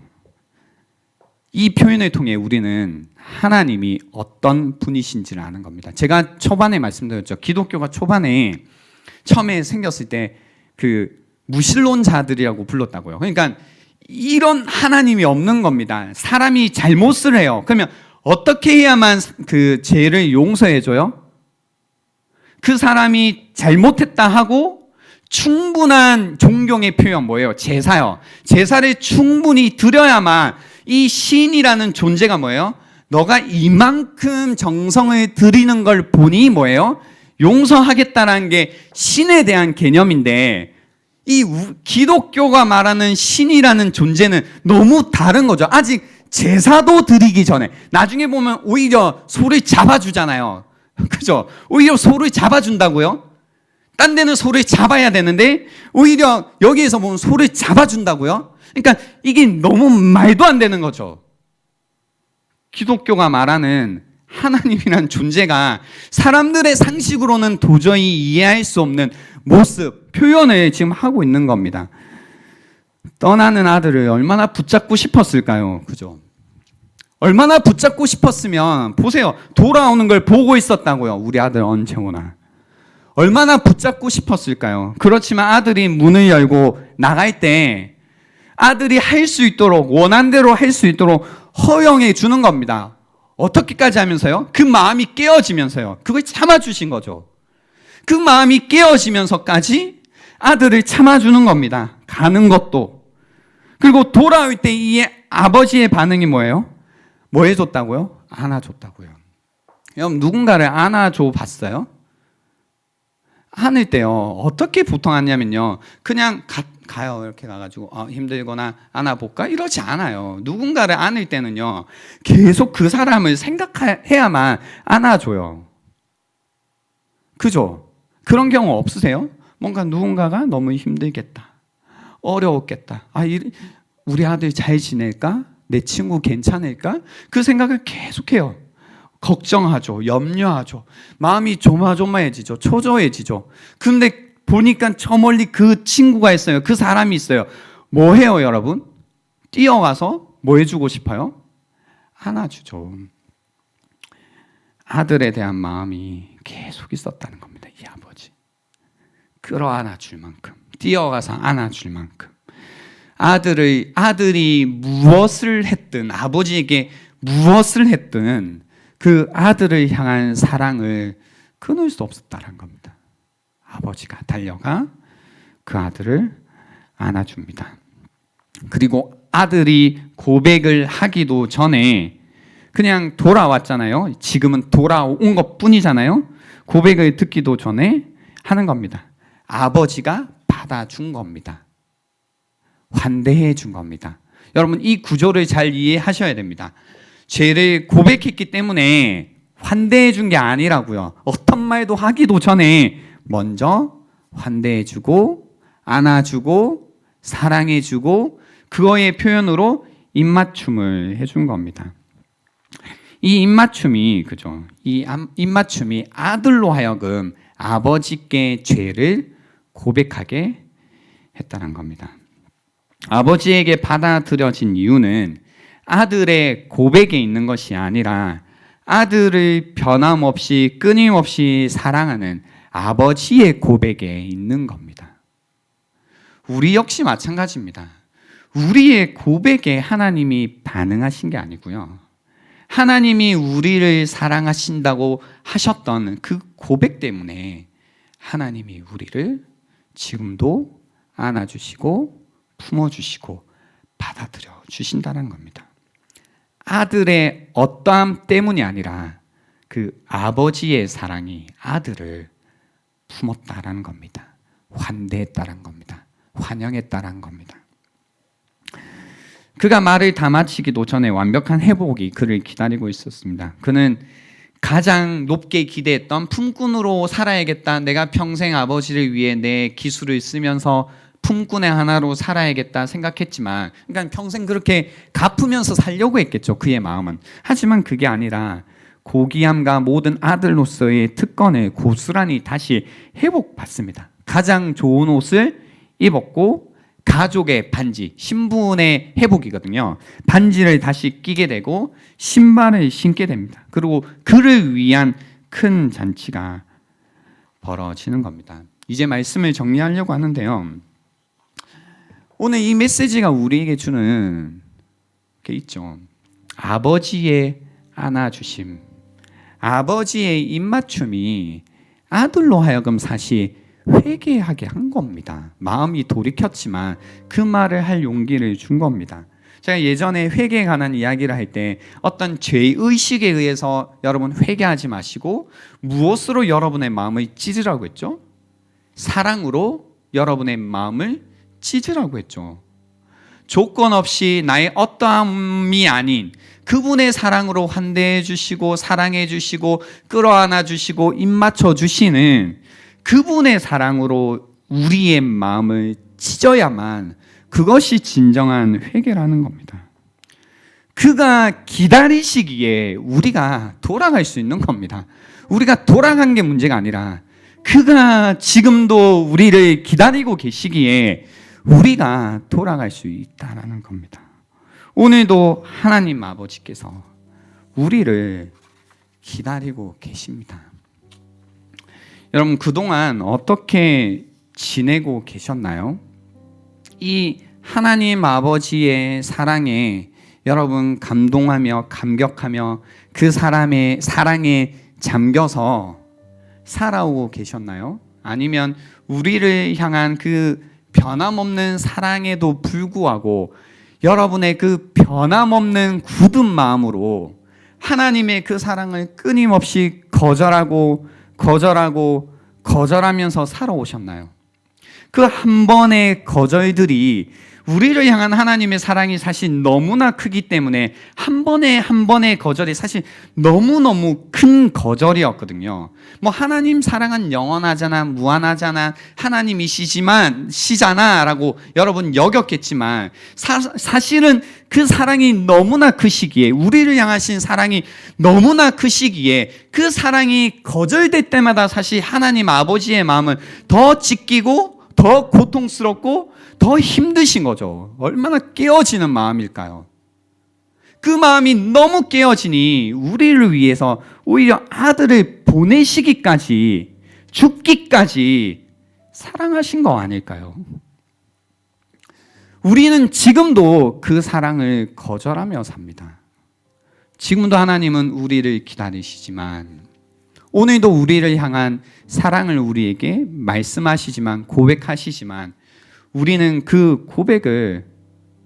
이 표현을 통해 우리는 하나님이 어떤 분이신지를 아는 겁니다. 제가 초반에 말씀드렸죠. 기독교가 초반에 처음에 생겼을 때 그 무신론자들이라고 불렀다고요. 그러니까 이런 하나님이 없는 겁니다. 사람이 잘못을 해요. 그러면 어떻게 해야만 그 죄를 용서해줘요? 그 사람이 잘못했다 하고 충분한 존경의 표현 뭐예요? 제사요. 제사를 충분히 드려야만 이 신이라는 존재가 뭐예요? 너가 이만큼 정성을 들이는 걸 보니 뭐예요? 용서하겠다라는 게 신에 대한 개념인데 이 기독교가 말하는 신이라는 존재는 너무 다른 거죠. 아직 제사도 드리기 전에 나중에 보면 오히려 소를 잡아주잖아요. 그죠? 오히려 소를 잡아준다고요? 딴 데는 소를 잡아야 되는데 오히려 여기에서 보면 소를 잡아준다고요? 그러니까 이게 너무 말도 안 되는 거죠. 기독교가 말하는 하나님이란 존재가 사람들의 상식으로는 도저히 이해할 수 없는 모습, 표현을 지금 하고 있는 겁니다. 떠나는 아들을 얼마나 붙잡고 싶었을까요? 그죠? 얼마나 붙잡고 싶었으면 보세요. 돌아오는 걸 보고 있었다고요. 우리 아들 언제 오나. 얼마나 붙잡고 싶었을까요? 그렇지만 아들이 문을 열고 나갈 때 아들이 할 수 있도록 원한 대로 할 수 있도록 허용해 주는 겁니다. 어떻게까지 하면서요? 그 마음이 깨어지면서요. 그걸 참아주신 거죠. 그 마음이 깨어지면서까지 아들을 참아주는 겁니다. 가는 것도. 그리고 돌아올 때 이 아버지의 반응이 뭐예요? 뭐 해줬다고요? 안아줬다고요. 여러분 누군가를 안아줘 봤어요? 안을 때요 어떻게 보통 하냐면요 그냥 가요 이렇게 가가지고 힘들거나 안아볼까? 이러지 않아요. 누군가를 안을 때는요 계속 그 사람을 생각해야만 안아줘요. 그죠? 그런 경우 없으세요? 뭔가 누군가가 너무 힘들겠다 어려웠겠다 우리 아들 잘 지낼까? 내 친구 괜찮을까? 그 생각을 계속해요. 걱정하죠. 염려하죠. 마음이 조마조마해지죠. 초조해지죠. 근데 보니까 저 멀리 그 친구가 있어요. 그 사람이 있어요. 뭐 해요, 여러분? 뛰어가서 뭐 해주고 싶어요? 안아주죠. 아들에 대한 마음이 계속 있었다는 겁니다. 이 아버지. 끌어안아줄 만큼, 뛰어가서 안아줄 만큼. 아들이 무엇을 했든, 아버지에게 무엇을 했든 그 아들을 향한 사랑을 끊을 수 없었다는 겁니다. 아버지가 달려가 그 아들을 안아줍니다. 그리고 아들이 고백을 하기도 전에 그냥 돌아왔잖아요. 지금은 돌아온 것 뿐이잖아요. 고백을 듣기도 전에 하는 겁니다. 아버지가 받아준 겁니다. 환대해 준 겁니다. 여러분, 이 구조를 잘 이해하셔야 됩니다. 죄를 고백했기 때문에 환대해 준 게 아니라고요. 어떤 말도 하기도 전에 먼저 환대해 주고 안아주고 사랑해 주고 그거의 표현으로 입맞춤을 해준 겁니다. 이 입맞춤이 그죠? 이 입맞춤이 아들로 하여금 아버지께 죄를 고백하게 했다는 겁니다. 아버지에게 받아들여진 이유는 아들의 고백에 있는 것이 아니라 아들을 변함없이 끊임없이 사랑하는 아버지의 고백에 있는 겁니다. 우리 역시 마찬가지입니다. 우리의 고백에 하나님이 반응하신 게 아니고요. 하나님이 우리를 사랑하신다고 하셨던 그 고백 때문에 하나님이 우리를 지금도 안아주시고 품어주시고 받아들여 주신다는 겁니다. 아들의 어떠함 때문이 아니라 그 아버지의 사랑이 아들을 품었다라는 겁니다. 환대했다라는 겁니다. 환영했다라는 겁니다. 그가 말을 다 마치기도 전에 완벽한 회복이 그를 기다리고 있었습니다. 그는 가장 높게 기대했던 품꾼으로 살아야겠다. 내가 평생 아버지를 위해 내 기술을 쓰면서 품꾼의 하나로 살아야겠다 생각했지만, 그러니까 평생 그렇게 갚으면서 살려고 했겠죠. 그의 마음은. 하지만 그게 아니라 고귀함과 모든 아들로서의 특권을 고스란히 다시 회복받습니다. 가장 좋은 옷을 입었고 가족의 반지, 신분의 회복이거든요. 반지를 다시 끼게 되고 신발을 신게 됩니다. 그리고 그를 위한 큰 잔치가 벌어지는 겁니다. 이제 말씀을 정리하려고 하는데요. 오늘 이 메시지가 우리에게 주는 게 있죠. 아버지의 안아주심, 아버지의 입맞춤이 아들로 하여금 사실 회개하게 한 겁니다. 마음이 돌이켰지만 그 말을 할 용기를 준 겁니다. 제가 예전에 회개에 관한 이야기를 할 때 어떤 죄의식에 의해서 여러분 회개하지 마시고 무엇으로 여러분의 마음을 찢으라고 했죠? 사랑으로 여러분의 마음을 찢으라고 했죠. 조건 없이 나의 어떠함이 아닌 그분의 사랑으로 환대해 주시고 사랑해 주시고 끌어안아 주시고 입맞춰 주시는 그분의 사랑으로 우리의 마음을 찢어야만 그것이 진정한 회개라는 겁니다. 그가 기다리시기에 우리가 돌아갈 수 있는 겁니다. 우리가 돌아간 게 문제가 아니라 그가 지금도 우리를 기다리고 계시기에 우리가 돌아갈 수 있다는 겁니다. 오늘도 하나님 아버지께서 우리를 기다리고 계십니다. 여러분, 그동안 어떻게 지내고 계셨나요? 이 하나님 아버지의 사랑에 여러분 감동하며 감격하며 그 사람의 사랑에 잠겨서 살아오고 계셨나요? 아니면 우리를 향한 그 변함없는 사랑에도 불구하고 여러분의 그 변함없는 굳은 마음으로 하나님의 그 사랑을 끊임없이 거절하면서 살아오셨나요? 그 한 번의 거절들이 우리를 향한 하나님의 사랑이 사실 너무나 크기 때문에 한 번의 거절이 사실 너무너무 큰 거절이었거든요. 뭐 하나님 사랑은 영원하잖아, 무한하잖아, 하나님이시잖아 라고 여러분 여겼겠지만 사실은 그 사랑이 너무나 크시기에, 우리를 향하신 사랑이 너무나 크시기에 그 사랑이 거절될 때마다 사실 하나님 아버지의 마음은 더 찢기고 더 고통스럽고 더 힘드신 거죠. 얼마나 깨어지는 마음일까요? 그 마음이 너무 깨어지니 우리를 위해서 오히려 아들을 보내시기까지, 죽기까지 사랑하신 거 아닐까요? 우리는 지금도 그 사랑을 거절하며 삽니다. 지금도 하나님은 우리를 기다리시지만 오늘도 우리를 향한 사랑을 우리에게 말씀하시지만 고백하시지만 우리는 그 고백을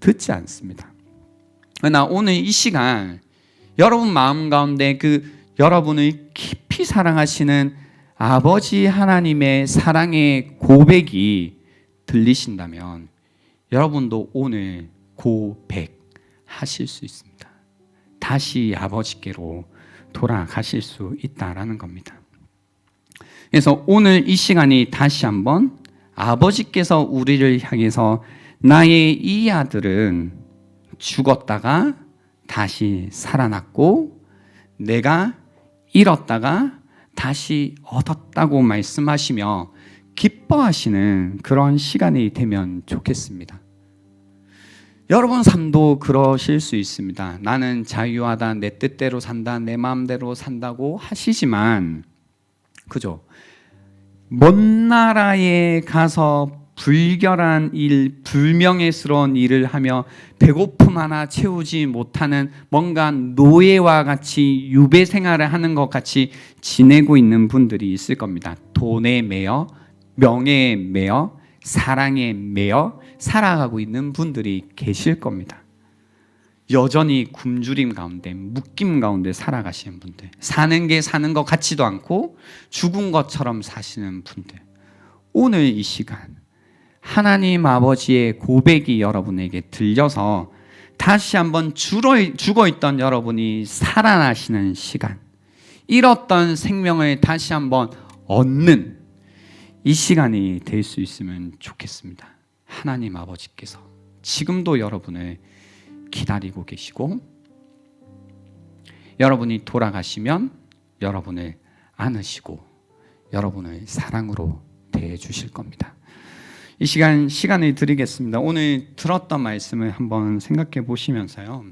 듣지 않습니다. 그러나 오늘 이 시간 여러분 마음 가운데 그 여러분을 깊이 사랑하시는 아버지 하나님의 사랑의 고백이 들리신다면 여러분도 오늘 고백하실 수 있습니다. 다시 아버지께로 돌아가실 수 있다라는 겁니다. 그래서 오늘 이 시간이 다시 한번 아버지께서 우리를 향해서 나의 이 아들은 죽었다가 다시 살아났고 내가 잃었다가 다시 얻었다고 말씀하시며 기뻐하시는 그런 시간이 되면 좋겠습니다. 여러분 삶도 그러실 수 있습니다. 나는 자유하다, 내 뜻대로 산다, 내 마음대로 산다고 하시지만 그죠? 먼 나라에 가서 불결한 일, 불명예스러운 일을 하며 배고픔 하나 채우지 못하는 뭔가 노예와 같이 유배 생활을 하는 것 같이 지내고 있는 분들이 있을 겁니다. 돈에 매여, 명예에 매여, 사랑에 매여 살아가고 있는 분들이 계실 겁니다. 여전히 굶주림 가운데, 묶임 가운데 살아가시는 분들, 사는 게 사는 것 같지도 않고 죽은 것처럼 사시는 분들, 오늘 이 시간 하나님 아버지의 고백이 여러분에게 들려서 다시 한번 죽어있던 여러분이 살아나시는 시간, 잃었던 생명을 다시 한번 얻는 이 시간이 될 수 있으면 좋겠습니다. 하나님 아버지께서 지금도 여러분을 기다리고 계시고 여러분이 돌아가시면 여러분을 안으시고 여러분을 사랑으로 대해 주실 겁니다. 이 시간을 드리겠습니다. 오늘 들었던 말씀을 한번 생각해 보시면서요.